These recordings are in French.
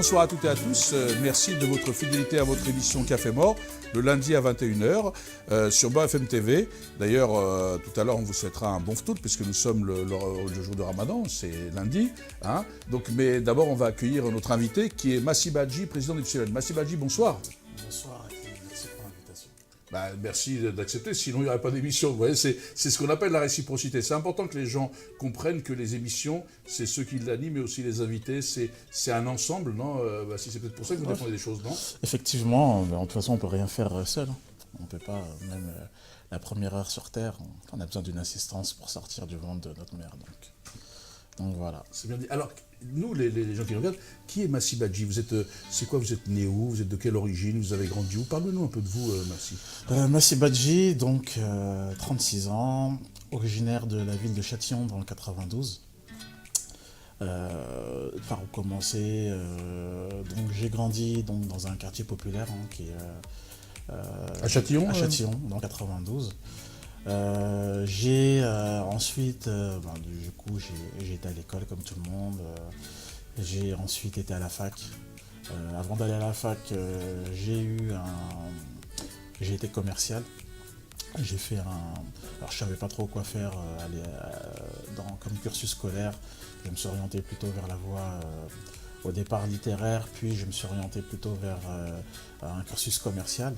Bonsoir à toutes et à tous. Merci de votre fidélité à votre émission Café Mort, le lundi à 21h sur BFM TV. D'ailleurs, tout à l'heure, on vous souhaitera un bon ftout puisque nous sommes le jour de Ramadan, c'est lundi. Hein. Donc, mais d'abord, on va accueillir notre invité qui est Massi Badji, président d'Ypsilon. Massi Badji, bonsoir. Bonsoir et merci pour l'invitation. Merci d'accepter, sinon il n'y aurait pas d'émission. Vous voyez, c'est ce qu'on appelle la réciprocité. C'est important que les gens comprennent que les émissions, c'est ceux qui l'animent, mais aussi les invités. C'est un ensemble, non si c'est peut-être pour ça que vous défendez des choses, non? Effectivement, de toute façon, on ne peut rien faire seul. On ne peut pas, même la première heure sur Terre, on a besoin d'une assistance pour sortir du ventre de notre mère. Donc voilà. C'est bien dit. Alors, nous, les gens qui regardent, qui est Massi Badji? C'est quoi? Vous êtes né où? Vous êtes de quelle origine? Vous avez grandi où? Parlez-nous un peu de vous, Massi. Massi Badji, donc 36 ans, originaire de la ville de Châtillon dans le 92. Par où commencer, donc j'ai grandi donc, dans un quartier populaire qui est à Châtillon? À Châtillon, dans le 92. J'ai ensuite, du coup, j'ai été à l'école comme tout le monde. J'ai ensuite été à la fac. Avant d'aller à la fac, j'ai été commercial. J'ai fait alors je savais pas trop quoi faire comme cursus scolaire. Je me suis orienté plutôt vers la voie au départ littéraire, puis je me suis orienté plutôt vers un cursus commercial.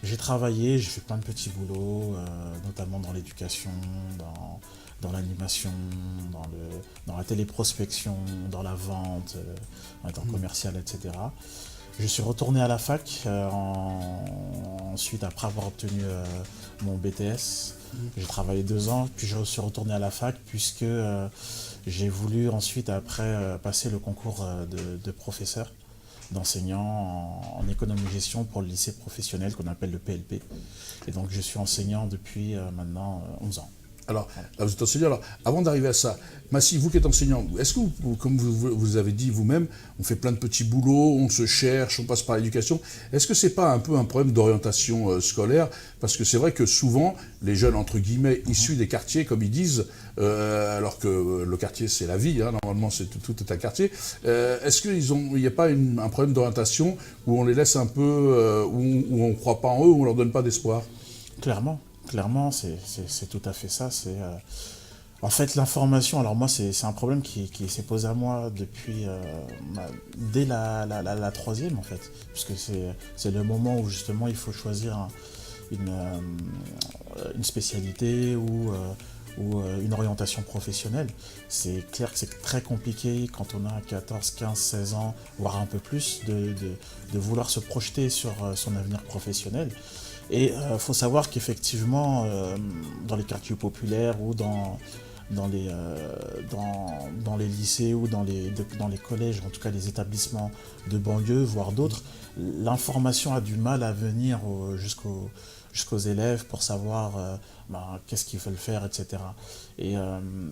J'ai travaillé, j'ai fait plein de petits boulots, notamment dans l'éducation, dans l'animation, dans la téléprospection, dans la vente, en étant commercial, etc. Je suis retourné à la fac, ensuite après avoir obtenu mon BTS. J'ai travaillé 2 ans, puis je suis retourné à la fac puisque j'ai voulu ensuite après passer le concours de professeur, d'enseignant en économie-gestion pour le lycée professionnel qu'on appelle le PLP. Et donc je suis enseignant depuis maintenant 11 ans. Alors, là, vous êtes enseignant. Alors, avant d'arriver à ça, Massi, vous qui êtes enseignant, est-ce que, comme vous avez dit vous-même, on fait plein de petits boulots, on se cherche, on passe par l'éducation. Est-ce que c'est pas un peu un problème d'orientation scolaire? Parce que c'est vrai que souvent, les jeunes, entre guillemets, issus des quartiers, comme ils disent, alors que le quartier, c'est la vie, hein, normalement, tout est un quartier. Est-ce qu'il n'y a pas un problème d'orientation où on les laisse un peu, où on ne croit pas en eux, où on ne leur donne pas d'espoir? Clairement, c'est tout à fait ça. En fait, l'information, alors moi, c'est un problème qui s'est posé à moi depuis dès la troisième, en fait. Puisque c'est le moment où, justement, il faut choisir une spécialité ou une orientation professionnelle. C'est clair que c'est très compliqué quand on a 14, 15, 16 ans, voire un peu plus, de vouloir se projeter sur son avenir professionnel. Et il faut savoir qu'effectivement, dans les quartiers populaires ou dans les lycées ou dans les collèges, en tout cas les établissements de banlieue, voire d'autres, l'information a du mal à venir jusqu'aux élèves pour savoir qu'est-ce qu'ils veulent faire, etc. Et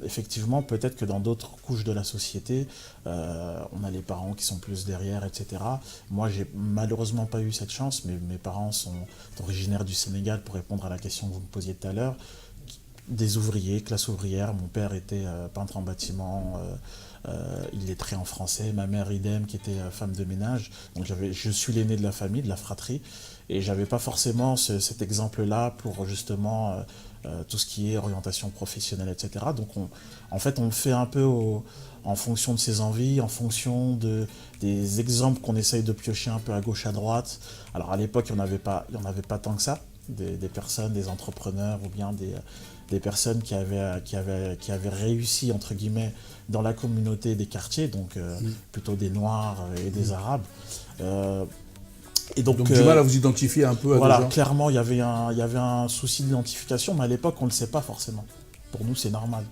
effectivement, peut-être que dans d'autres couches de la société, on a les parents qui sont plus derrière, etc. Moi, j'ai malheureusement pas eu cette chance, mais mes parents sont originaires du Sénégal, pour répondre à la question que vous me posiez tout à l'heure. Des ouvriers, classe ouvrière. Mon père était peintre en bâtiment, illettré en français. Ma mère, idem, qui était femme de ménage. Donc je suis l'aîné de la famille, de la fratrie. Et j'avais pas forcément cet exemple-là pour justement tout ce qui est orientation professionnelle, etc. Donc en fait, on le fait un peu en fonction de ses envies, en fonction des exemples qu'on essaye de piocher un peu à gauche, à droite. Alors à l'époque, il n'y en avait pas tant que ça. Des personnes, des entrepreneurs ou bien des personnes qui avaient réussi, entre guillemets, dans la communauté des quartiers, donc plutôt des Noirs et des Arabes. Et donc du mal à vous identifier un peu à voilà, des gens. Clairement, il y avait un souci d'identification, mais à l'époque, on ne le sait pas forcément. Pour nous, c'est normal.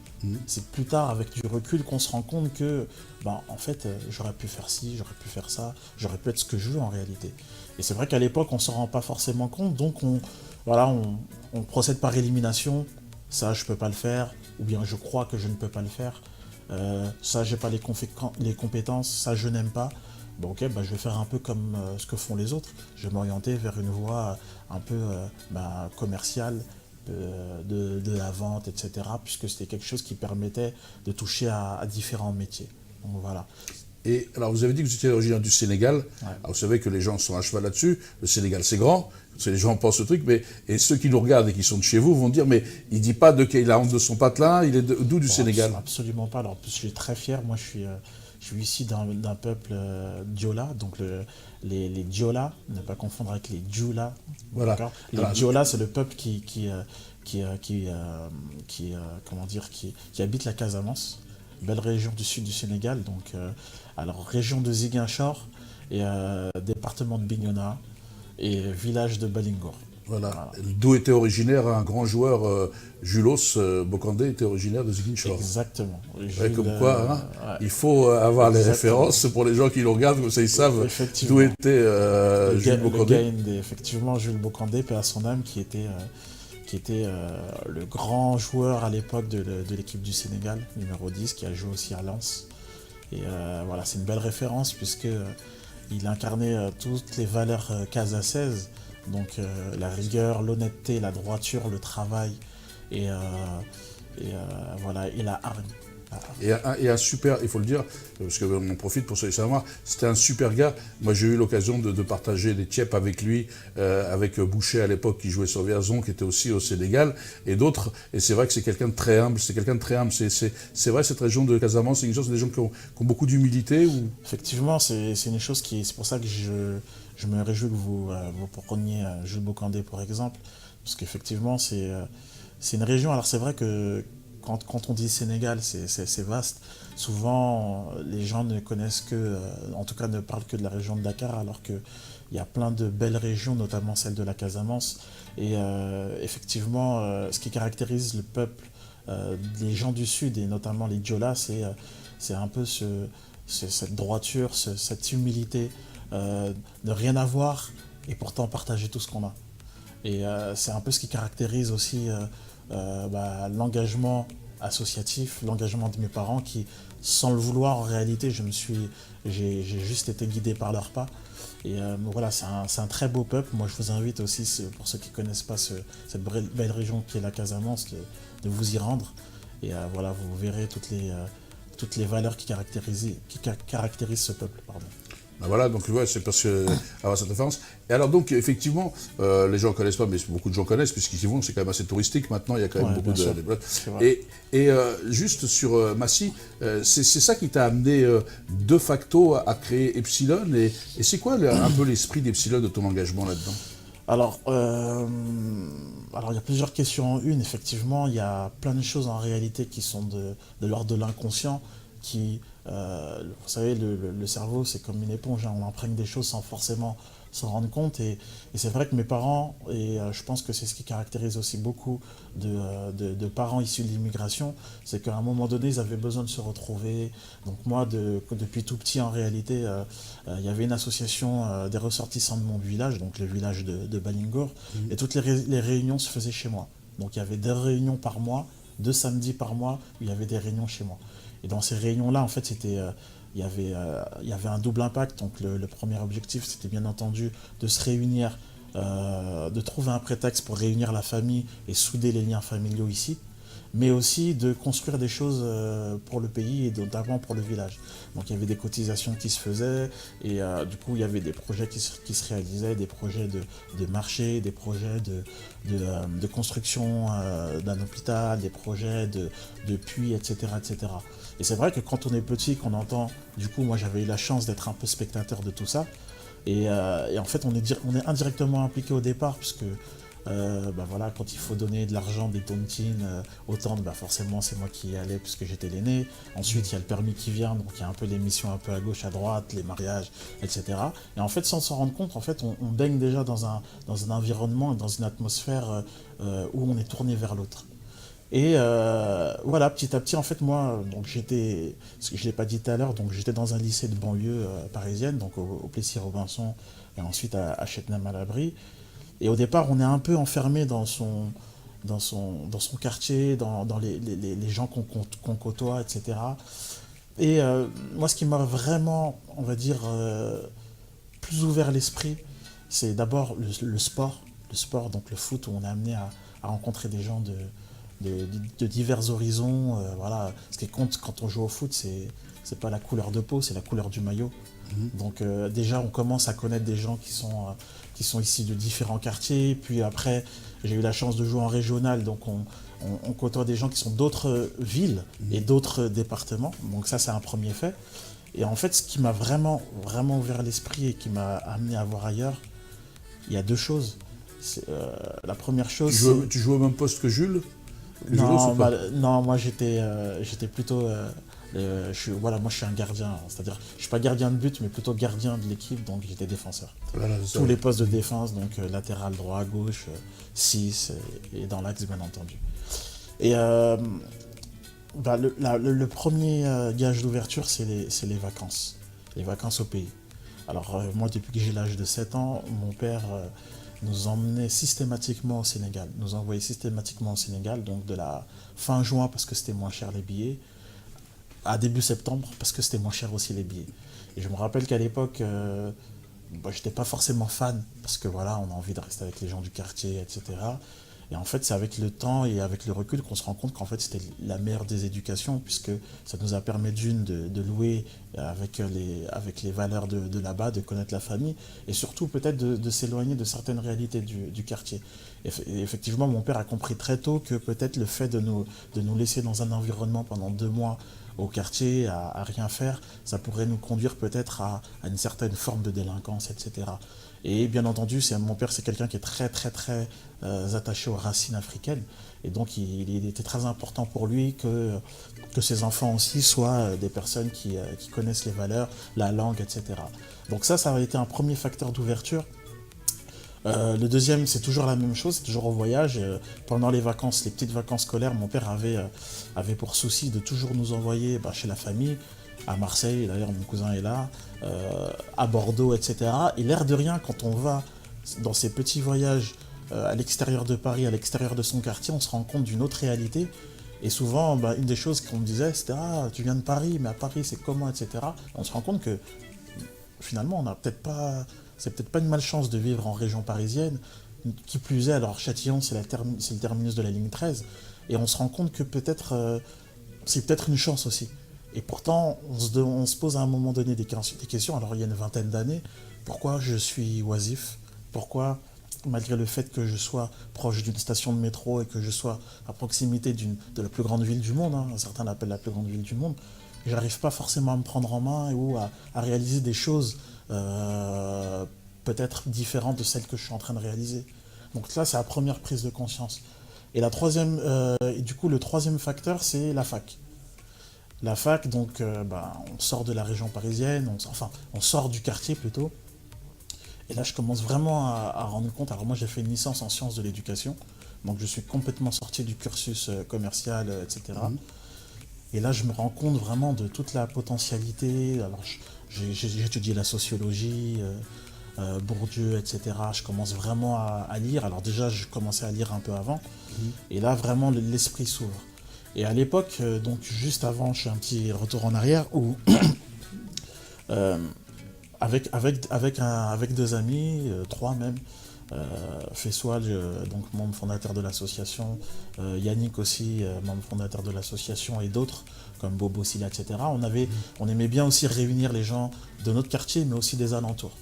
C'est plus tard, avec du recul, qu'on se rend compte que, en fait, j'aurais pu faire ci, j'aurais pu faire ça, j'aurais pu être ce que je veux en réalité. Et c'est vrai qu'à l'époque, on ne s'en rend pas forcément compte, donc on procède par élimination. Ça, je ne peux pas le faire, ou bien je crois que je ne peux pas le faire. Ça, j'ai pas les compétences, ça, je n'aime pas. Bon, ok, je vais faire un peu comme ce que font les autres. Je vais m'orienter vers une voie un peu commerciale, de la vente, etc. Puisque c'était quelque chose qui permettait de toucher à différents métiers. Donc voilà. Et alors, vous avez dit que vous étiez originaire du Sénégal. Ouais. Alors, vous savez que les gens sont à cheval là-dessus. Le Sénégal, c'est grand. Les gens pensent ce truc, mais et ceux qui nous regardent et qui sont de chez vous vont dire, mais il dit pas qu'il a honte de son patelin, il est d'où du Sénégal? Absolument pas. Alors, en plus, je suis très fier. Moi, je suis issu d'un peuple Diola, donc les Diola, ne pas confondre avec les Djoula. Voilà. Les Diola, c'est le peuple comment dire, qui habite la Casamance, belle région du sud du Sénégal. Donc, alors région de Ziguinchor et département de Bignona et village de Balingour. Voilà. D'où était originaire un grand joueur, Julos Bokandé était originaire de Ziguinchor. Exactement. Ouais, comme quoi, ouais. Il faut avoir les références pour les gens qui nous regardent, comme ça ils savent d'où était Jules Bokandé. Effectivement, Jules Bokandé, paix à son âme, qui était le grand joueur à l'époque de l'équipe du Sénégal, numéro 10, qui a joué aussi à Lens. Et voilà, c'est une belle référence puisque il incarnait toutes les valeurs casacaises. Donc la rigueur, l'honnêteté, la droiture, le travail et voilà, et la hargne. Et un super, il faut le dire, parce qu'on en profite pour se savoir, c'était un super gars. Moi j'ai eu l'occasion de partager des tièpes avec lui, avec Boucher à l'époque qui jouait sur Vierzon, qui était aussi au Sénégal, et d'autres. Et c'est vrai que c'est quelqu'un de très humble, c'est vrai, cette région de Casamance, c'est des gens qui ont beaucoup d'humilité ou... Effectivement, c'est une chose c'est pour ça que je me réjouis que vous preniez Jules Bokandé pour exemple, parce qu'effectivement c'est une région, alors c'est vrai que quand on dit Sénégal, c'est vaste. Souvent, les gens ne connaissent en tout cas ne parlent que de la région de Dakar, alors qu'il y a plein de belles régions, notamment celle de la Casamance. Et effectivement, ce qui caractérise le peuple, les gens du Sud, et notamment les Diola, c'est un peu cette droiture, cette humilité, de rien avoir et pourtant partager tout ce qu'on a. Et c'est un peu ce qui caractérise aussi l'engagement associatif, l'engagement de mes parents qui, sans le vouloir en réalité, j'ai juste été guidé par leurs pas. Et voilà, c'est un très beau peuple. Moi je vous invite aussi, pour ceux qui ne connaissent pas cette belle région qui est la Casamance, de vous y rendre. Et voilà, vous verrez toutes les valeurs qui caractérisent ce peuple. Pardon. Ben voilà, donc ouais, c'est parce que avoir cette référence. Et alors donc effectivement, les gens ne connaissent pas, mais beaucoup de gens connaissent puisqu'ils y vont. C'est quand même assez touristique maintenant. Il y a quand même beaucoup de. Et juste sur Massy, c'est ça qui t'a amené de facto à créer Epsilon. Et c'est quoi un peu l'esprit d'Epsilon, de ton engagement là-dedans? Alors il y a plusieurs questions en une. Effectivement, il y a plein de choses en réalité qui sont de l'ordre de l'inconscient, qui vous savez, le cerveau, c'est comme une éponge, hein, on imprègne des choses sans forcément s'en rendre compte. Et c'est vrai que mes parents, et je pense que c'est ce qui caractérise aussi beaucoup de parents issus de l'immigration, c'est qu'à un moment donné, ils avaient besoin de se retrouver. Donc moi, depuis tout petit, en réalité, il y avait une association des ressortissants de mon village, donc le village de Balingour, et toutes les réunions se faisaient chez moi. Donc il y avait 2 réunions par mois, 2 samedis par mois, où il y avait des réunions chez moi. Et dans ces réunions-là, en fait, il y avait un double impact. Donc le premier objectif, c'était bien entendu de se réunir, de trouver un prétexte pour réunir la famille et souder les liens familiaux ici, mais aussi de construire des choses pour le pays et notamment pour le village. Donc il y avait des cotisations qui se faisaient et du coup il y avait des projets qui se réalisaient, des projets de marché, des projets de construction d'un hôpital, des projets de puits, etc., etc. Et c'est vrai que quand on est petit, qu'on entend, du coup moi j'avais eu la chance d'être un peu spectateur de tout ça, et en fait on est indirectement impliqué au départ, puisque voilà, quand il faut donner de l'argent, des tontines aux tantes, forcément c'est moi qui y allais puisque j'étais l'aîné. Ensuite il y a le permis qui vient, donc il y a un peu l'émission un peu à gauche, à droite, les mariages, etc. Et en fait sans s'en rendre compte, en fait on baigne déjà dans un environnement et dans une atmosphère où on est tourné vers l'autre. Et voilà, petit à petit, en fait, moi, donc j'étais, ce que je ne l'ai pas dit tout à l'heure, donc j'étais dans un lycée de banlieue parisienne, donc au Plessis-Robinson, et ensuite à Châtenay-Malabry. Et au départ, on est un peu enfermé dans son quartier, dans les gens qu'on côtoie, etc. Et moi, ce qui m'a vraiment, on va dire, plus ouvert l'esprit, c'est d'abord le sport, donc le foot, où on est amené à rencontrer des gens de divers horizons. Voilà. Ce qui compte quand on joue au foot, c'est pas la couleur de peau, c'est la couleur du maillot. Donc déjà, on commence à connaître des gens qui sont ici de différents quartiers. Puis après, j'ai eu la chance de jouer en régional, donc on côtoie des gens qui sont d'autres villes et d'autres départements. Donc ça, c'est un premier fait. Et en fait, ce qui m'a vraiment, vraiment ouvert l'esprit et qui m'a amené à voir ailleurs, il y a deux choses. La première chose, Tu joues au même poste que Jules? non, non, moi j'étais plutôt. Voilà, moi je suis un gardien, c'est-à-dire je suis pas gardien de but, mais plutôt gardien de l'équipe, donc j'étais défenseur. Voilà, Tous les postes de défense, donc latéral droit, gauche, 6 et dans l'axe bien entendu. Et le premier gage d'ouverture, c'est les vacances au pays. Alors moi, depuis que j'ai l'âge de 7 ans, mon père nous emmenait systématiquement au Sénégal, nous envoyait systématiquement au Sénégal, donc de la fin juin parce que c'était moins cher les billets, à début septembre parce que c'était moins cher aussi les billets. Et je me rappelle qu'à l'époque, j'étais pas forcément fan parce que voilà, on a envie de rester avec les gens du quartier, etc. Et en fait, c'est avec le temps et avec le recul qu'on se rend compte qu'en fait, c'était la meilleure des éducations, puisque ça nous a permis de louer avec les valeurs de là-bas, de connaître la famille, et surtout peut-être de s'éloigner de certaines réalités du quartier. Et effectivement, mon père a compris très tôt que peut-être le fait de nous laisser dans un environnement pendant 2 mois au quartier, à rien faire, ça pourrait nous conduire peut-être à une certaine forme de délinquance, etc. Et bien entendu, mon père, c'est quelqu'un qui est très, très, très attaché aux racines africaines. Et donc, il était très important pour lui que ses enfants aussi soient des personnes qui connaissent les valeurs, la langue, etc. Donc ça a été un premier facteur d'ouverture. Le deuxième, c'est toujours la même chose, c'est toujours au voyage. Pendant les vacances, les petites vacances scolaires, mon père avait pour souci de toujours nous envoyer chez la famille, à Marseille, d'ailleurs mon cousin est là, à Bordeaux, etc. Et l'air de rien, quand on va dans ces petits voyages à l'extérieur de Paris, à l'extérieur de son quartier, on se rend compte d'une autre réalité. Et souvent, une des choses qu'on me disait, c'était « Ah, tu viens de Paris, mais à Paris, c'est comment, etc. » On se rend compte que finalement, c'est peut-être pas une malchance de vivre en région parisienne. Qui plus est, alors Châtillon, c'est le terminus de la ligne 13. Et on se rend compte que c'est peut-être une chance aussi. Et pourtant, on se pose à un moment donné des questions. Alors, il y a une vingtaine d'années, pourquoi je suis oisif? Pourquoi, malgré le fait que je sois proche d'une station de métro et que je sois à proximité de la plus grande ville du monde, certains l'appellent la plus grande ville du monde, j'arrive pas forcément à me prendre en main ou à réaliser des choses peut-être différentes de celles que je suis en train de réaliser. Donc là, c'est la première prise de conscience. Et le troisième facteur, c'est la fac. La fac, donc, on sort de la région parisienne, on sort du quartier plutôt. Et là, je commence vraiment à rendre compte. Alors moi, j'ai fait une licence en sciences de l'éducation, donc je suis complètement sorti du cursus commercial, etc. Et là, je me rends compte vraiment de toute la potentialité. Alors, j'ai étudié la sociologie, Bourdieu, etc. Je commence vraiment à lire. Alors déjà, je commençais à lire un peu avant. Et là, vraiment, l'esprit s'ouvre. Et à l'époque, donc juste avant, je fais un petit retour en arrière, où avec 2 amis, 3 même, Fessoal, donc membre fondateur de l'association, Yannick aussi, membre fondateur de l'association, et d'autres, comme Bobo Silla, etc. On aimait bien aussi réunir les gens de notre quartier, mais aussi des alentours.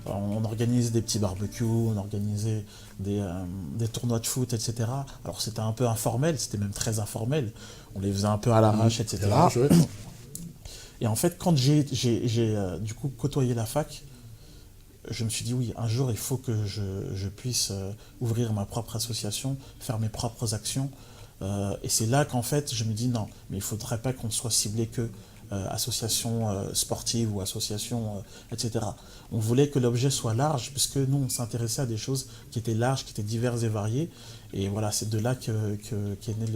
On organisait des petits barbecues, on organisait des tournois de foot, etc. Alors c'était un peu informel, c'était même très informel. On les faisait un peu à l'arrache, etc. Et en fait, quand j'ai du coup côtoyé la fac, je me suis dit oui, un jour il faut que je puisse ouvrir ma propre association, faire mes propres actions. Et c'est là qu'en fait je me dis non, mais il ne faudrait pas qu'on soit ciblé que association sportive ou association, etc. On voulait que l'objet soit large, puisque nous, on s'intéressait à des choses qui étaient larges, qui étaient diverses et variées. Et voilà, c'est de là qu'est né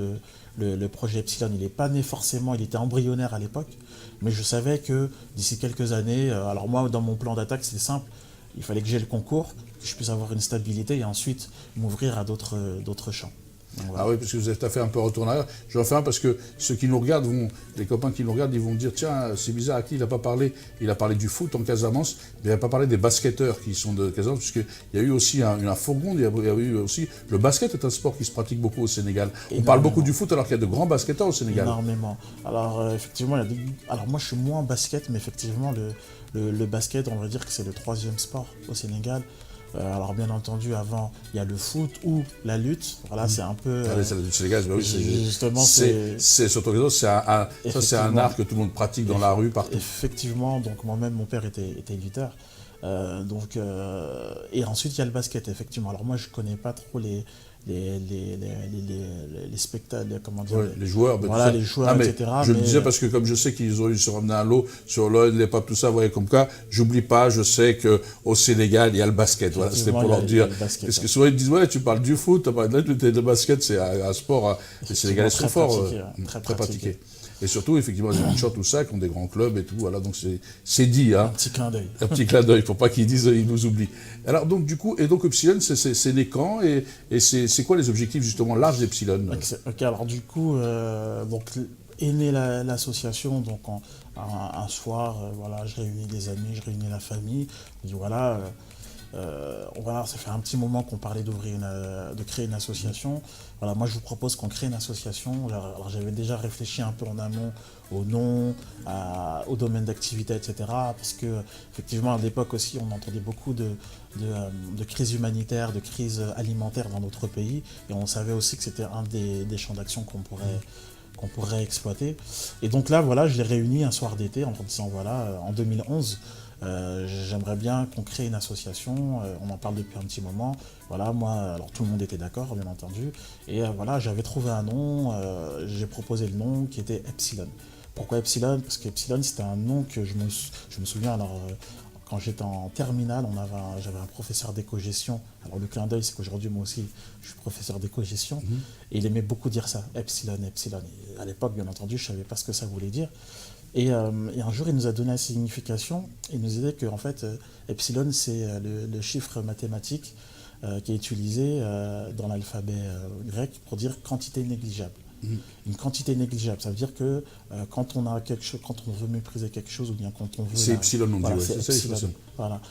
le projet Epsilon. Il n'est pas né forcément, il était embryonnaire à l'époque, mais je savais que d'ici quelques années, alors moi, dans mon plan d'attaque, c'est simple, il fallait que j'aie le concours, que je puisse avoir une stabilité et ensuite m'ouvrir à d'autres champs. Donc, voilà. Ah oui, parce que vous avez fait un peu retour en arrière. Je refais un parce que ceux qui nous regardent, les copains qui nous regardent, ils vont dire tiens, c'est bizarre, à qui il n'a pas parlé. Il a parlé du foot en Casamance, mais il n'a pas parlé des basketteurs qui sont de Casamance, puisqu'il y a eu aussi une fourgonde, il y a eu aussi. Le basket est un sport qui se pratique beaucoup au Sénégal. On parle beaucoup du foot alors qu'il y a de grands basketteurs au Sénégal. Énormément. Alors, effectivement, alors moi je suis moins basket, mais effectivement, le basket, on va dire que c'est le troisième sport au Sénégal. Alors bien entendu, avant, il y a le foot ou la lutte. Voilà, c'est un peu... C'est la lutte sénégalaise, mais oui, justement, c'est surtout c'est un art que tout le monde pratique dans la rue, partout. Effectivement, donc moi-même, mon père était lutteur. Et ensuite, il y a le basket, effectivement. Alors moi, je ne connais pas trop les spectacles, comment dire, les joueurs, voilà, les joueurs, etc. Je le disais parce que comme je sais qu'ils ont eu se ramener à l'eau sur l'eau, les papes, tout ça, vous voyez comme quoi, j'oublie pas, je sais qu'au Sénégal, il y a le basket. Voilà, c'était pour leur dire. Parce que souvent ils disent, ouais, tu parles du foot, tu parles de la lutte, le basket, c'est un sport, les Sénégalais sont forts, très pratiqué. Et surtout, effectivement, les Manchot, tout ça, qui ont des grands clubs et tout, voilà, donc c'est dit. Hein. Un petit clin d'œil. Un petit clin d'œil, il ne faut pas qu'ils disent, ils nous oublient. Alors, donc, du coup, Epsilon, c'est les camps, et c'est quoi les objectifs, justement, larges d'Epsilon? Ok, alors du coup, donc, est née l'association, donc un soir, voilà, je réunis des amis, je réunis la famille, je dis voilà, ça fait un petit moment qu'on parlait de créer une association. Voilà, moi je vous propose qu'on crée une association. Alors j'avais déjà réfléchi un peu en amont au nom, au domaine d'activité, etc. Parce que effectivement à l'époque aussi on entendait beaucoup de crises humanitaires, de crises alimentaires dans notre pays, et on savait aussi que c'était un des champs d'action qu'on pourrait exploiter. Et donc là, voilà, je l'ai réuni un soir d'été en disant voilà, en 2011. J'aimerais bien qu'on crée une association, on en parle depuis un petit moment. Voilà, moi, alors tout le monde était d'accord, bien entendu. Et voilà, j'avais trouvé un nom, j'ai proposé le nom qui était Epsilon. Pourquoi Epsilon? Parce qu'Epsilon, c'était un nom que je me souviens, alors quand j'étais en terminale, j'avais un professeur d'éco-gestion. Alors le clin d'œil, c'est qu'aujourd'hui, moi aussi, je suis professeur d'éco-gestion. Et il aimait beaucoup dire ça, Epsilon, Epsilon. Et à l'époque, bien entendu, je ne savais pas ce que ça voulait dire. Et un jour, il nous a donné la signification. Il nous disait que en fait, epsilon, c'est le chiffre mathématique qui est utilisé dans l'alphabet grec pour dire quantité négligeable. Une quantité négligeable, ça veut dire que quand on veut mépriser quelque chose, ou bien quand on veut... C'est epsilon, on dit, c'est ça l'expression. Voilà.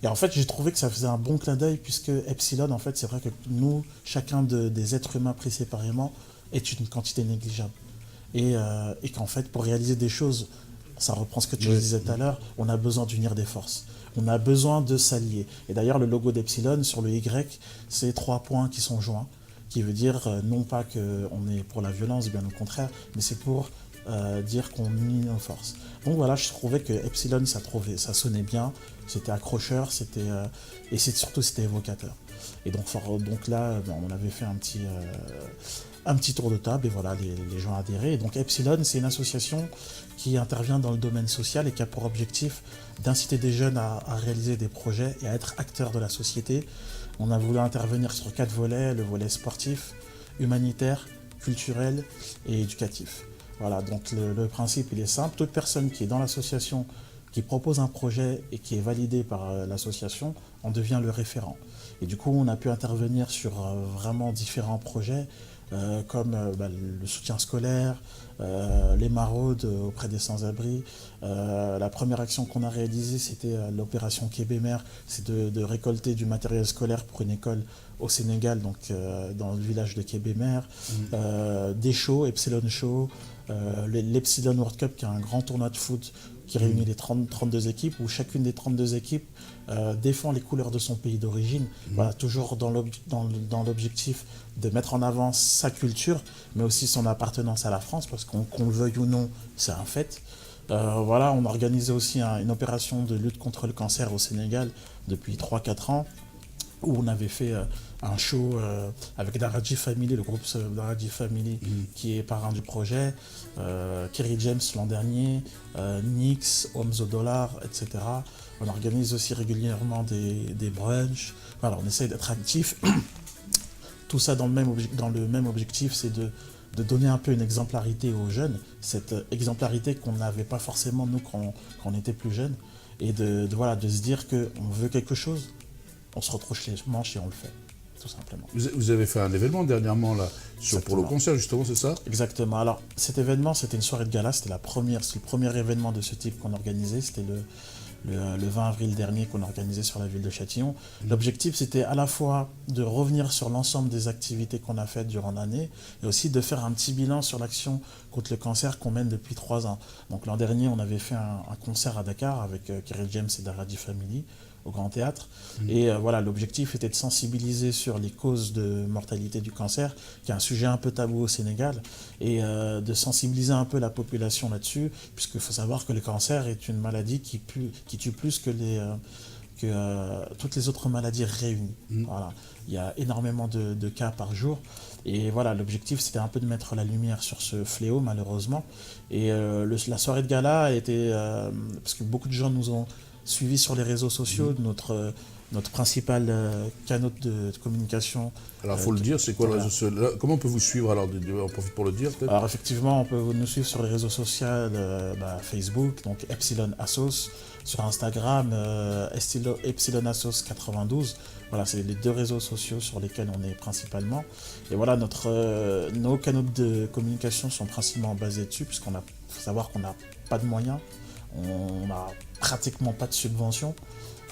Et en fait, j'ai trouvé que ça faisait un bon clin d'œil, puisque epsilon, en fait, c'est vrai que nous, chacun des êtres humains pris séparément, est une quantité négligeable. Et qu'en fait, pour réaliser des choses, ça reprend ce que tu disais tout à l'heure, on a besoin d'unir des forces. On a besoin de s'allier. Et d'ailleurs, le logo d'Epsilon, sur le Y, c'est 3 points qui sont joints, qui veut dire non pas qu'on est pour la violence, bien au contraire, mais c'est pour dire qu'on unit nos forces. Donc voilà, je trouvais que Epsilon, ça sonnait bien, c'était accrocheur, et surtout c'était évocateur. Et donc là, on avait fait un petit tour de table, et voilà, les gens adhéraient. Et donc Epsilon, c'est une association qui intervient dans le domaine social et qui a pour objectif d'inciter des jeunes à réaliser des projets et à être acteurs de la société. On a voulu intervenir sur 4 volets, le volet sportif, humanitaire, culturel et éducatif. Voilà, donc le principe, il est simple. Toute personne qui est dans l'association, qui propose un projet et qui est validé par l'association, en devient le référent. Et du coup, on a pu intervenir sur vraiment différents projets, comme le soutien scolaire, les maraudes auprès des sans-abri. La première action qu'on a réalisée, c'était l'opération Kébémer, c'est de récolter du matériel scolaire pour une école au Sénégal, donc dans le village de Kébémer. Des shows, Epsilon Show, l'Epsilon World Cup, qui est un grand tournoi de foot qui réunit les 32 équipes, où chacune des 32 équipes défend les couleurs de son pays d'origine, voilà, toujours dans l'objectif de mettre en avant sa culture, mais aussi son appartenance à la France, parce qu'on le veuille ou non, c'est un fait. Voilà, on a organisé aussi une opération de lutte contre le cancer au Sénégal depuis 3-4 ans, où on avait fait un show avec Daraji Family, le groupe Daraji Family, qui est parrain du projet, Kerry James l'an dernier, Nix, Homes au Dollar, etc. On organise aussi régulièrement des brunchs. Voilà, on essaye d'être actifs. Tout ça dans le même objectif, c'est de donner un peu une exemplarité aux jeunes, cette exemplarité qu'on n'avait pas forcément nous quand on était plus jeunes, et de se dire qu'on veut quelque chose, on se retrousse les manches et on le fait. tout simplement. Vous avez fait un événement dernièrement là, pour le concert justement, c'est ça? Exactement. Alors cet événement, c'était une soirée de gala, c'est le premier événement de ce type qu'on organisait, c'était le 20 avril dernier qu'on a organisé sur la ville de Châtillon. L'objectif, c'était à la fois de revenir sur l'ensemble des activités qu'on a faites durant l'année et aussi de faire un petit bilan sur l'action contre le cancer qu'on mène depuis 3 ans. Donc l'an dernier, on avait fait un concert à Dakar avec Kerry James et Daradi Family au Grand Théâtre. Et voilà, l'objectif était de sensibiliser sur les causes de mortalité du cancer, qui est un sujet un peu tabou au Sénégal, et de sensibiliser un peu la population là-dessus, puisqu'il faut savoir que le cancer est une maladie qui tue plus que toutes les autres maladies réunies. Voilà. Il y a énormément de cas par jour. Et voilà, l'objectif, c'était un peu de mettre la lumière sur ce fléau, malheureusement. Et la soirée de gala a été... parce que beaucoup de gens nous ont suivis sur les réseaux sociaux, notre principal canal de communication. Alors, il faut le dire, c'est quoi le réseau social? Comment on peut vous suivre? Alors, on profite pour le dire, peut-être. Alors, effectivement, on peut nous suivre sur les réseaux sociaux, Facebook, donc Epsilon Assos, sur Instagram, Epsilon Assos 92. Voilà, c'est les 2 réseaux sociaux sur lesquels on est principalement. Et voilà, nos canaux de communication sont principalement basés dessus, puisqu'on faut savoir qu'on n'a pas de moyens, on n'a pratiquement pas de subventions.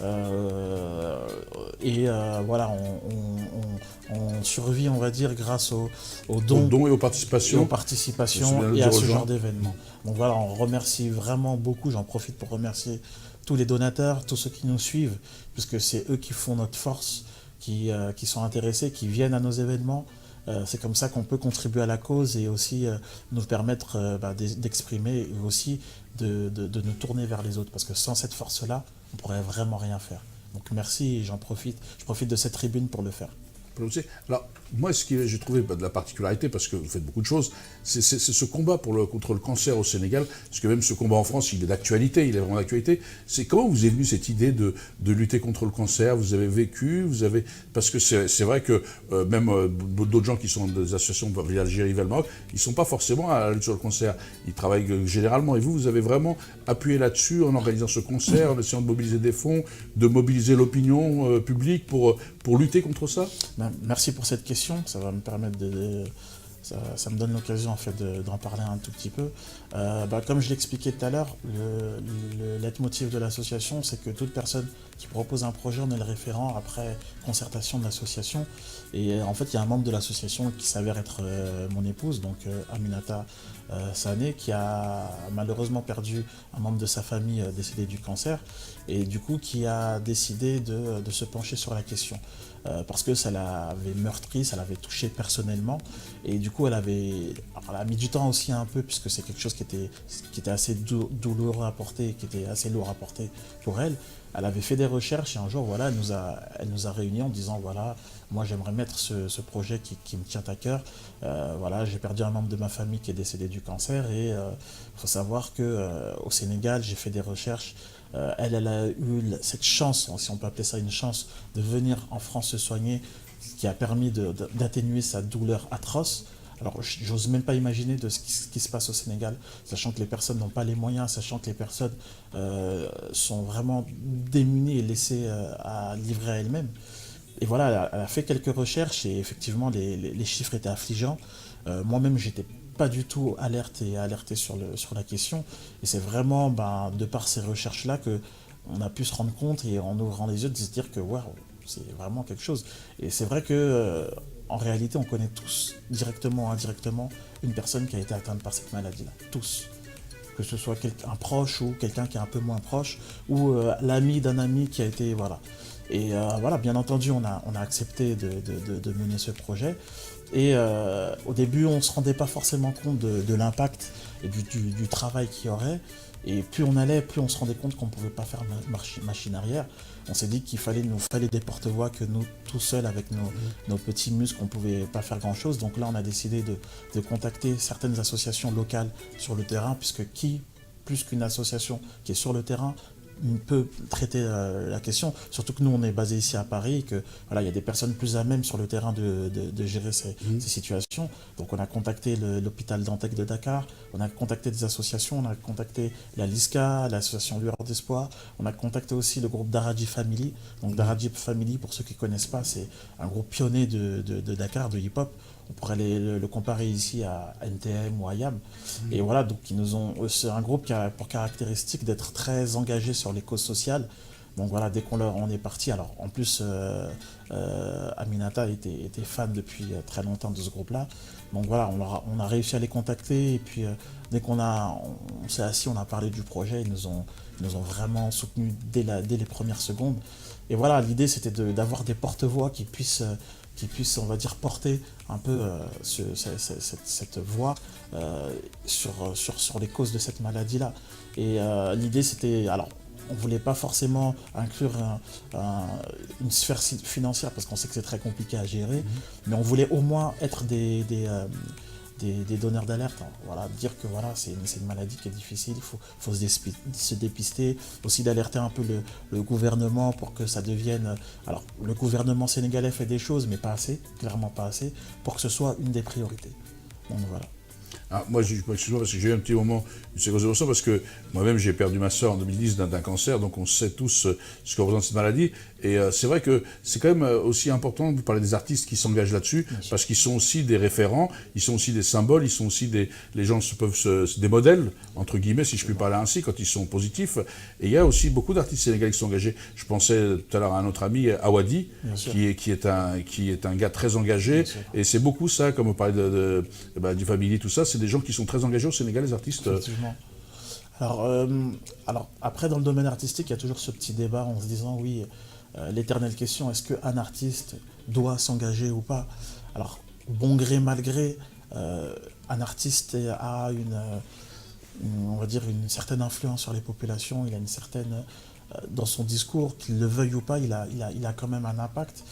Voilà, on survit, on va dire, grâce aux dons et aux participations, et à ce genre d'événements. Donc voilà, on remercie vraiment beaucoup, j'en profite pour remercier tous les donateurs, tous ceux qui nous suivent, puisque c'est eux qui font notre force, qui sont intéressés, qui viennent à nos événements. C'est comme ça qu'on peut contribuer à la cause et aussi nous permettre d'exprimer et aussi de nous tourner vers les autres. Parce que sans cette force-là, on ne pourrait vraiment rien faire. Donc merci et je profite de cette tribune pour le faire. Alors, moi, ce que j'ai trouvé de la particularité, parce que vous faites beaucoup de choses, c'est ce combat contre le cancer au Sénégal, parce que même ce combat en France, il est d'actualité, il est vraiment d'actualité. C'est comment vous est venue cette idée de lutter contre le cancer? Vous avez vécu, parce que c'est vrai que même d'autres gens qui sont des associations vers l'Algérie, vers le Maroc, ils ne sont pas forcément à la lutte sur le cancer. Ils travaillent généralement. Et vous avez vraiment appuyé là-dessus en organisant ce concert, en essayant de mobiliser des fonds, de mobiliser l'opinion publique pour lutter contre ça? Merci pour cette question, ça va me permettre ça me donne l'occasion en fait d'en parler un tout petit peu. Comme je l'expliquais tout à l'heure, le leitmotiv de l'association, c'est que toute personne qui propose un projet, on est le référent après concertation de l'association. Et en fait, il y a un membre de l'association qui s'avère être mon épouse, donc Aminata Sané, qui a malheureusement perdu un membre de sa famille décédé du cancer, et du coup qui a décidé de se pencher sur la question. Parce que ça l'avait meurtri, ça l'avait touché personnellement, et du coup elle a mis du temps aussi un peu, puisque c'est quelque chose qui était assez douloureux à porter, qui était assez lourd à porter pour elle. Elle avait fait des recherches et un jour, voilà, elle nous a réunis en disant, voilà, moi j'aimerais mettre ce projet qui me tient à cœur. Voilà, j'ai perdu un membre de ma famille qui est décédé du cancer, et il faut savoir qu'au Sénégal, j'ai fait des recherches. Elle a eu cette chance, si on peut appeler ça une chance, de venir en France se soigner, qui a permis d'atténuer sa douleur atroce. Alors, j'ose même pas imaginer de ce qui se passe au Sénégal, sachant que les personnes n'ont pas les moyens, sachant que les personnes sont vraiment démunies et laissées à livrer à elles-mêmes. Et voilà, elle a fait quelques recherches et effectivement, les chiffres étaient affligeants. Moi-même, j'étais pas du tout alerté sur la question. Et c'est vraiment de par ces recherches-là qu'on a pu se rendre compte, et en ouvrant les yeux, de se dire que waouh, c'est vraiment quelque chose. Et c'est vrai que en réalité, on connaît tous, directement ou indirectement, une personne qui a été atteinte par cette maladie-là. Tous. Que ce soit un proche ou quelqu'un qui est un peu moins proche, ou l'ami d'un ami qui a été... Voilà. Et voilà, bien entendu, on a accepté de mener ce projet. Et au début, on ne se rendait pas forcément compte de l'impact et du travail qu'il y aurait. Et plus on allait, plus on se rendait compte qu'on ne pouvait pas faire machine arrière. On s'est dit qu'il nous fallait des porte-voix, que nous, tout seuls, avec nos petits muscles, on ne pouvait pas faire grand-chose. Donc là, on a décidé de contacter certaines associations locales sur le terrain, puisque qui, plus qu'une association qui est sur le terrain, peut traiter la question, surtout que nous on est basé ici à Paris, que voilà, il y a des personnes plus à même sur le terrain de gérer ces situations. Donc on a contacté l'hôpital Dantec de Dakar, on a contacté des associations, on a contacté la LISCA, l'association Lueur d'Espoir, on a contacté aussi le groupe Daradji Family. Donc Daradji Family, pour ceux qui ne connaissent pas, c'est un groupe pionnier de Dakar, de hip-hop. On pourrait le comparer ici à NTM ou à YAM. Et voilà, donc c'est un groupe qui a pour caractéristique d'être très engagé sur les causes sociales. Donc voilà, dès on est parti, alors en plus Aminata était fan depuis très longtemps de ce groupe-là. Donc voilà, on a réussi à les contacter et puis dès on s'est assis, on a parlé du projet, ils nous ont vraiment soutenus dès les premières secondes. Et voilà, l'idée c'était d'avoir des porte-voix qui puissent, on va dire, porter un peu cette voix sur les causes de cette maladie-là. Et l'idée c'était, alors on ne voulait pas forcément inclure une sphère financière parce qu'on sait que c'est très compliqué à gérer, mais on voulait au moins être des donneurs d'alerte. Hein. Voilà, dire que voilà, c'est une maladie qui est difficile, il faut se dépister, aussi d'alerter un peu le gouvernement pour que ça devienne... Alors, le gouvernement sénégalais fait des choses, mais pas assez, clairement pas assez, pour que ce soit une des priorités. Donc voilà. Ah, moi, excuse-moi, parce que j'ai eu un petit moment, une séquence d'émotion, parce que moi-même, j'ai perdu ma soeur en 2010 d'un cancer, donc on sait tous ce que représente cette maladie. Et c'est vrai que c'est quand même aussi important de parler des artistes qui s'engagent là-dessus, parce qu'ils sont aussi des référents, ils sont aussi des symboles, ils sont aussi les gens des modèles, entre guillemets, si je puis parler ainsi, quand ils sont positifs. Et il y a aussi beaucoup d'artistes sénégalais qui sont engagés. Je pensais tout à l'heure à un autre ami, Awadi, qui est un gars très engagé. Et c'est beaucoup ça, comme on parlait du Family, tout ça, c'est des gens qui sont très engagés au Sénégal, les artistes. Effectivement. Alors après, dans le domaine artistique, il y a toujours ce petit débat en se disant, oui, l'éternelle question, est-ce qu'un artiste doit s'engager ou pas? Alors, bon gré, mal gré, un artiste a on va dire une certaine influence sur les populations, il a une certaine... dans son discours, qu'il le veuille ou pas, il a quand même un impact.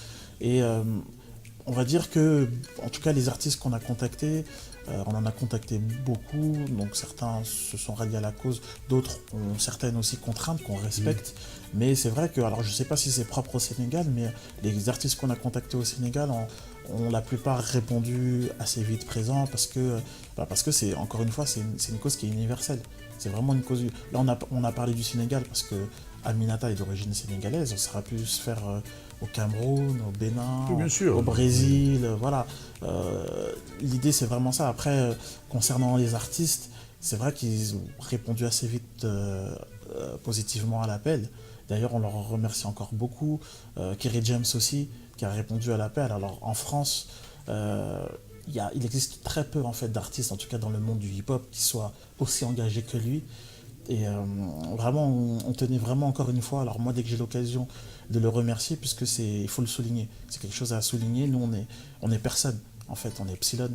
Et on va dire que, en tout cas, les artistes qu'on a contactés, on en a contacté beaucoup, donc certains se sont ralliés à la cause, d'autres ont certaines aussi contraintes qu'on respecte. Mais c'est vrai que, alors je ne sais pas si c'est propre au Sénégal, mais les artistes qu'on a contactés au Sénégal ont la plupart répondu assez vite présent parce que c'est, encore une fois, c'est une cause qui est universelle. C'est vraiment une cause... Là, on a parlé du Sénégal parce que Aminata est d'origine sénégalaise, ça aurait pu se faire au Cameroun, au Bénin, au Brésil, voilà. L'idée, c'est vraiment ça. Après, concernant les artistes, c'est vrai qu'ils ont répondu assez vite positivement à l'appel. D'ailleurs, on leur en remercie encore beaucoup. Kerry James aussi, qui a répondu à l'appel. Alors, en France, il existe très peu en fait, d'artistes, en tout cas dans le monde du hip-hop, qui soient aussi engagés que lui. Et vraiment, on tenait vraiment encore une fois, alors moi dès que j'ai l'occasion de le remercier, puisque il faut le souligner, c'est quelque chose à souligner, nous on est personne, en fait, on est Epsilon,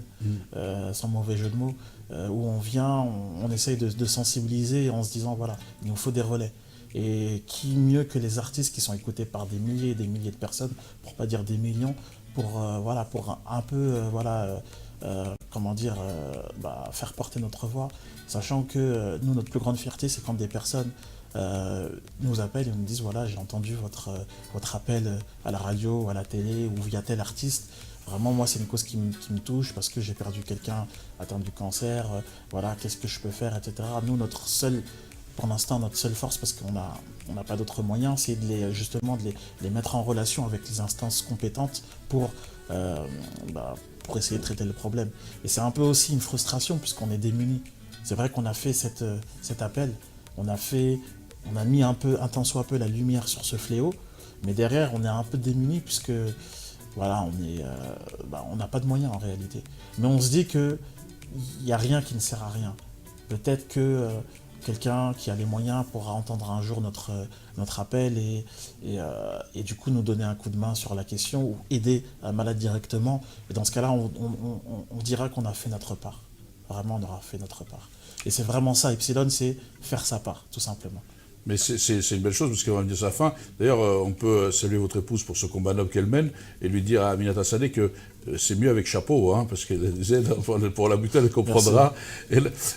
sans mauvais jeu de mots, où on vient, on essaye de sensibiliser en se disant voilà, il nous faut des relais. Et qui mieux que les artistes qui sont écoutés par des milliers et des milliers de personnes, pour pas dire des millions, pour un peu faire porter notre voix, sachant que nous, notre plus grande fierté, c'est quand des personnes nous appellent et nous disent voilà, j'ai entendu votre appel à la radio ou à la télé ou via tel artiste. Vraiment, moi, c'est une cause qui me touche parce que j'ai perdu quelqu'un atteint du cancer, voilà, qu'est-ce que je peux faire, etc. Nous, pour l'instant, notre seule force, parce qu'on n'a pas d'autres moyens, c'est justement de les mettre en relation avec les instances compétentes pour essayer de traiter le problème. Et c'est un peu aussi une frustration puisqu'on est démunis. C'est vrai qu'on a fait cet appel, on a mis un tant soit peu la lumière sur ce fléau, mais derrière on est un peu démunis puisque voilà, on n'a pas de moyens en réalité. Mais on se dit qu'il n'y a rien qui ne sert à rien. Peut-être que quelqu'un qui a les moyens pourra entendre un jour notre appel et du coup nous donner un coup de main sur la question ou aider un malade directement. Et dans ce cas-là, on dira qu'on a fait notre part. Vraiment, on aura fait notre part. Et c'est vraiment ça, Epsilon, c'est faire sa part, tout simplement. Mais c'est une belle chose, parce qu'on va me dire sa fin. D'ailleurs, on peut saluer votre épouse pour ce combat noble qu'elle mène et lui dire à Aminata Sadé que c'est mieux avec chapeau, hein, parce qu'elle disait, pour la bouteille, elle comprendra.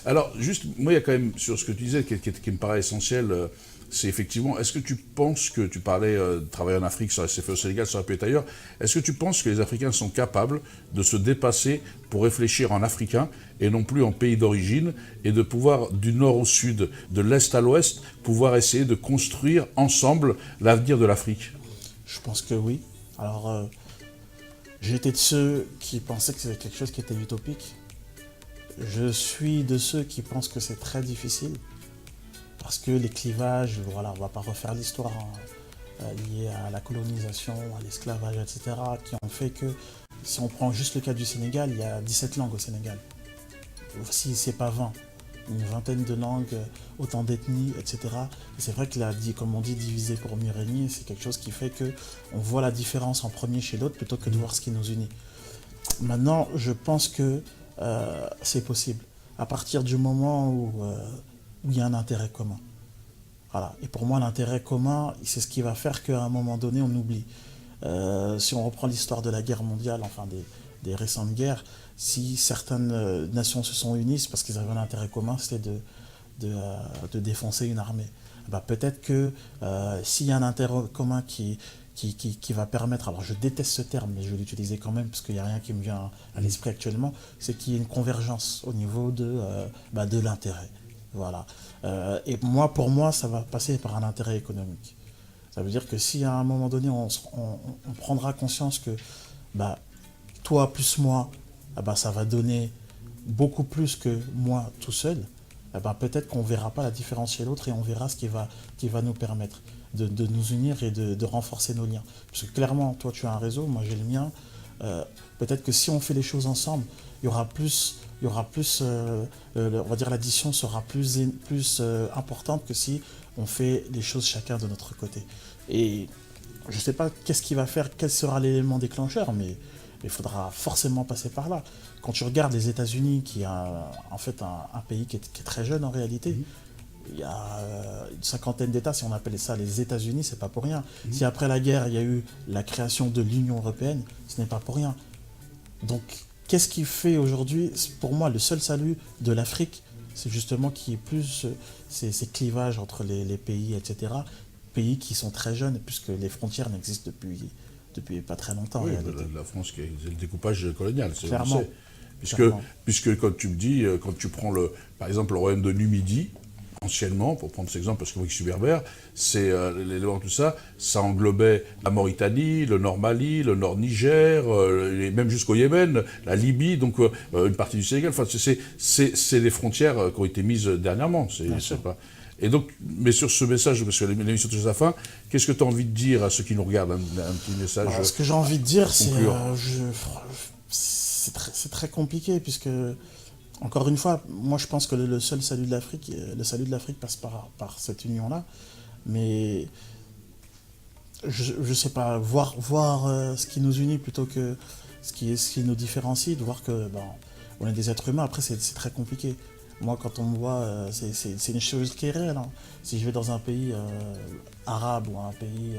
Alors, juste, moi, il y a quand même, sur ce que tu disais, qui me paraît essentiel, c'est effectivement, est-ce que tu penses que, tu parlais de travailler en Afrique, ça s'est fait au Sénégal, ça aurait pu être ailleurs, est-ce que tu penses que les Africains sont capables de se dépasser pour réfléchir en africain et non plus en pays d'origine, et de pouvoir, du nord au sud, de l'est à l'ouest, pouvoir essayer de construire ensemble l'avenir de l'Afrique? Je pense que oui. Alors, j'étais de ceux qui pensaient que c'était quelque chose qui était utopique. Je suis de ceux qui pensent que c'est très difficile. Parce que les clivages, voilà, on ne va pas refaire l'histoire liée à la colonisation, à l'esclavage, etc., qui ont fait que, si on prend juste le cas du Sénégal, il y a 17 langues au Sénégal. Si c'est pas 20, une vingtaine de langues, autant d'ethnies, etc. Et c'est vrai que là, comme on dit, diviser pour mieux régner, c'est quelque chose qui fait que on voit la différence en premier chez l'autre plutôt que de voir ce qui nous unit. Maintenant, je pense que c'est possible, à partir du moment où il y a un intérêt commun. Voilà. Et pour moi, l'intérêt commun, c'est ce qui va faire qu'à un moment donné, on oublie. Si on reprend l'histoire de la guerre mondiale, enfin des récentes guerres, si certaines nations se sont unies, c'est parce qu'ils avaient un intérêt commun, c'était de défoncer une armée. Bah, peut-être que s'il y a un intérêt commun qui va permettre, alors je déteste ce terme, mais je vais l'utiliser quand même, parce qu'il n'y a rien qui me vient à l'esprit actuellement, c'est qu'il y ait une convergence au niveau de l'intérêt. Voilà. Et pour moi, ça va passer par un intérêt économique. Ça veut dire que si à un moment donné, on prendra conscience que toi plus moi, ça va donner beaucoup plus que moi tout seul, peut-être qu'on ne verra pas la différence chez l'autre et on verra ce qui va nous permettre de nous unir et de renforcer nos liens. Parce que clairement, toi tu as un réseau, moi j'ai le mien. Peut-être que si on fait les choses ensemble, il y aura plus, on va dire l'addition sera plus importante que si on fait les choses chacun de notre côté. Et je ne sais pas qu'est-ce qui va faire, quel sera l'élément déclencheur, mais il faudra forcément passer par là. Quand tu regardes les États-Unis, qui est en fait un pays qui est très jeune en réalité, il y a une cinquantaine d'États, si on appelle ça les États-Unis, c'est pas pour rien. Si après la guerre, il y a eu la création de l'Union européenne, ce n'est pas pour rien. Donc, qu'est-ce qui fait aujourd'hui, pour moi, le seul salut de l'Afrique, c'est justement qu'il y ait plus ces clivages entre les pays, etc. Pays qui sont très jeunes, puisque les frontières n'existent depuis pas très longtemps. Oui, la France, c'est le découpage colonial, c'est clairement. Puisque quand tu me dis, quand tu prends par exemple le royaume de Numidie, anciennement, pour prendre cet exemple, parce que moi qui suis berbère, c'est l'élément tout ça, ça englobait la Mauritanie, le Nord Mali, le Nord Niger, et même jusqu'au Yémen, la Libye, donc une partie du Sénégal. Enfin, c'est des frontières qui ont été mises dernièrement. Et donc, mais sur ce message, parce que l'émission touche à sa fin, qu'est-ce que tu as envie de dire à ceux qui nous regardent, un petit message? Alors, ce que j'ai envie de dire, c'est très compliqué, puisque encore une fois, moi je pense que le salut de l'Afrique passe par cette union-là, mais je sais pas, voir ce qui nous unit plutôt que ce qui nous différencie, de voir que on est des êtres humains. Après c'est très compliqué. Moi quand on me voit, c'est une chose qui est réelle. Hein. Si je vais dans un pays arabe ou un pays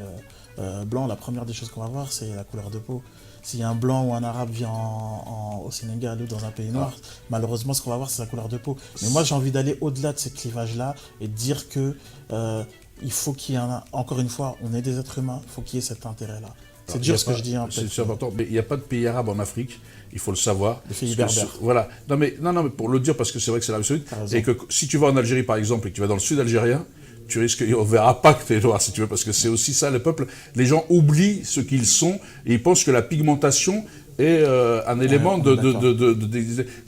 blanc, la première des choses qu'on va voir, c'est la couleur de peau. Si un blanc ou un arabe vient au Sénégal ou dans un pays noir, malheureusement, ce qu'on va voir, c'est sa couleur de peau. Mais moi, j'ai envie d'aller au-delà de ces clivages-là et de dire que il faut qu'il y ait encore une fois, on est des êtres humains, il faut qu'il y ait cet intérêt-là. C'est dur ce que je dis. Hein, c'est important, mais il n'y a pas de pays arabe en Afrique, il faut le savoir. Les pays berbères. Voilà. Non, mais pour le dire, parce que c'est vrai que c'est l'Arabie Saoudite, et que si tu vas en Algérie, par exemple, et que tu vas dans le sud algérien, tu risques, on verra pas que tu es noir, si tu veux, parce que c'est aussi ça, le peuple. Les gens oublient ce qu'ils sont et ils pensent que la pigmentation est un élément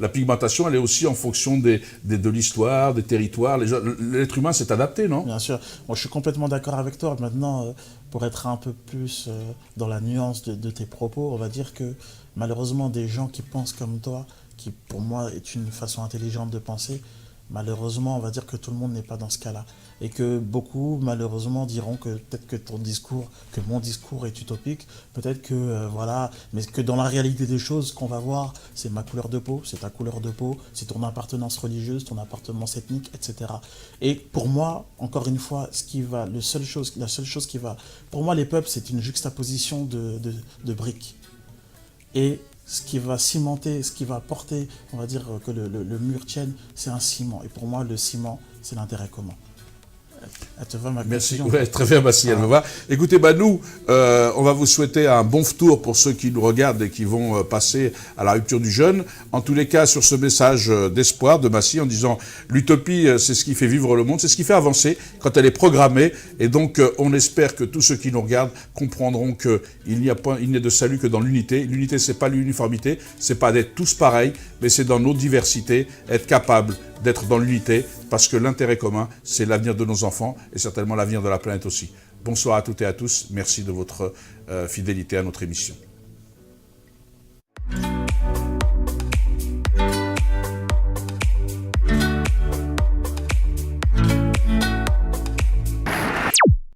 la pigmentation, elle est aussi en fonction de l'histoire, des territoires. L'être humain s'est adapté, non? Bien sûr. Moi, je suis complètement d'accord avec toi. Maintenant, pour être un peu plus dans la nuance de tes propos, on va dire que malheureusement, des gens qui pensent comme toi, qui pour moi est une façon intelligente de penser, malheureusement, on va dire que tout le monde n'est pas dans ce cas-là. Et que beaucoup, malheureusement, diront que peut-être que mon discours est utopique, peut-être que, mais que dans la réalité des choses, ce qu'on va voir, c'est ma couleur de peau, c'est ta couleur de peau, c'est ton appartenance religieuse, ton appartenance ethnique, etc. Et pour moi, encore une fois, la seule chose qui va... Pour moi, les peuples, c'est une juxtaposition de briques. Et ce qui va cimenter, ce qui va porter, on va dire que le mur tienne, c'est un ciment. Et pour moi, le ciment, c'est l'intérêt commun. Elle te va, ma Merci, conclusion? ouais, très bien, Massi, elle me va. Écoutez, nous, on va vous souhaiter un bon retour pour ceux qui nous regardent et qui vont passer à la rupture du jeûne. En tous les cas, sur ce message d'espoir de Massi, en disant l'utopie, c'est ce qui fait vivre le monde, c'est ce qui fait avancer quand elle est programmée. Et donc, on espère que tous ceux qui nous regardent comprendront qu'il n'y a de salut que dans l'unité. L'unité, c'est pas l'uniformité, c'est pas d'être tous pareils, mais c'est dans nos diversités, être capable d'être dans l'unité, parce que l'intérêt commun, c'est l'avenir de nos enfants et certainement l'avenir de la planète aussi. Bonsoir à toutes et à tous. Merci de votre fidélité à notre émission.